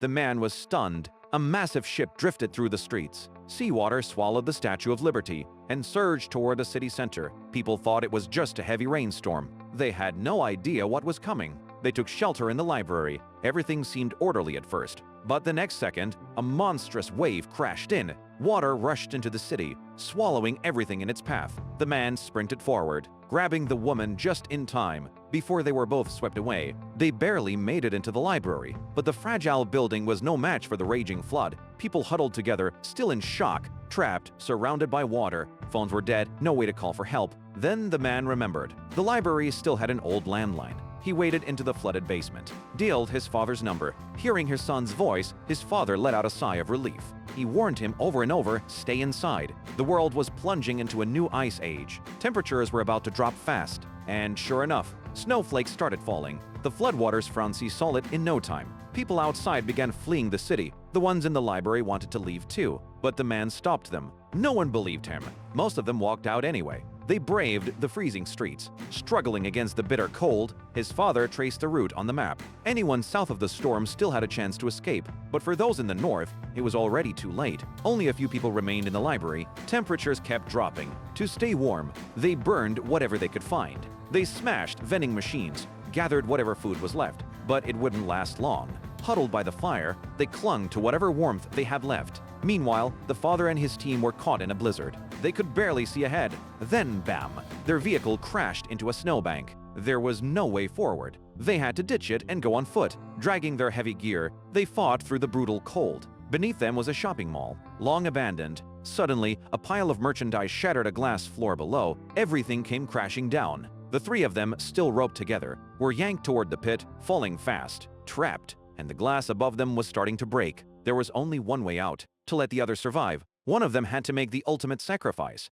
The man was stunned. A massive ship drifted through the streets. Seawater swallowed the Statue of Liberty and surged toward the city center. People thought it was just a heavy rainstorm. They had no idea what was coming. They took shelter in the library. Everything seemed orderly at first. But the next second, a monstrous wave crashed in. Water rushed into the city, swallowing everything in its path. The man sprinted forward, grabbing the woman just in time. Before they were both swept away, they barely made it into the library. But the fragile building was no match for the raging flood. People huddled together, still in shock, trapped, surrounded by water. Phones were dead, no way to call for help. Then the man remembered. The library still had an old landline. He waded into the flooded basement, dialed his father's number. Hearing his son's voice, his father let out a sigh of relief. He warned him over and over, stay inside. The world was plunging into a new ice age. Temperatures were about to drop fast. And sure enough, snowflakes started falling. The floodwaters Francie saw it in no time. People outside began fleeing the city. The ones in the library wanted to leave too, but the man stopped them. No one believed him. Most of them walked out anyway. They braved the freezing streets, struggling against the bitter cold. His father traced the route on the map. Anyone south of the storm still had a chance to escape, but for those in the north, it was already too late. Only a few people remained in the library. Temperatures kept dropping. To stay warm, they burned whatever they could find. They smashed vending machines, gathered whatever food was left, but it wouldn't last long. Huddled by the fire, they clung to whatever warmth they had left. Meanwhile, the father and his team were caught in a blizzard. They could barely see ahead. Then, bam! Their vehicle crashed into a snowbank. There was no way forward. They had to ditch it and go on foot. Dragging their heavy gear, they fought through the brutal cold. Beneath them was a shopping mall, long abandoned. Suddenly, a pile of merchandise shattered a glass floor below. Everything came crashing down. The three of them, still roped together, were yanked toward the pit, falling fast, trapped, and the glass above them was starting to break. There was only one way out: to let the other survive. One of them had to make the ultimate sacrifice.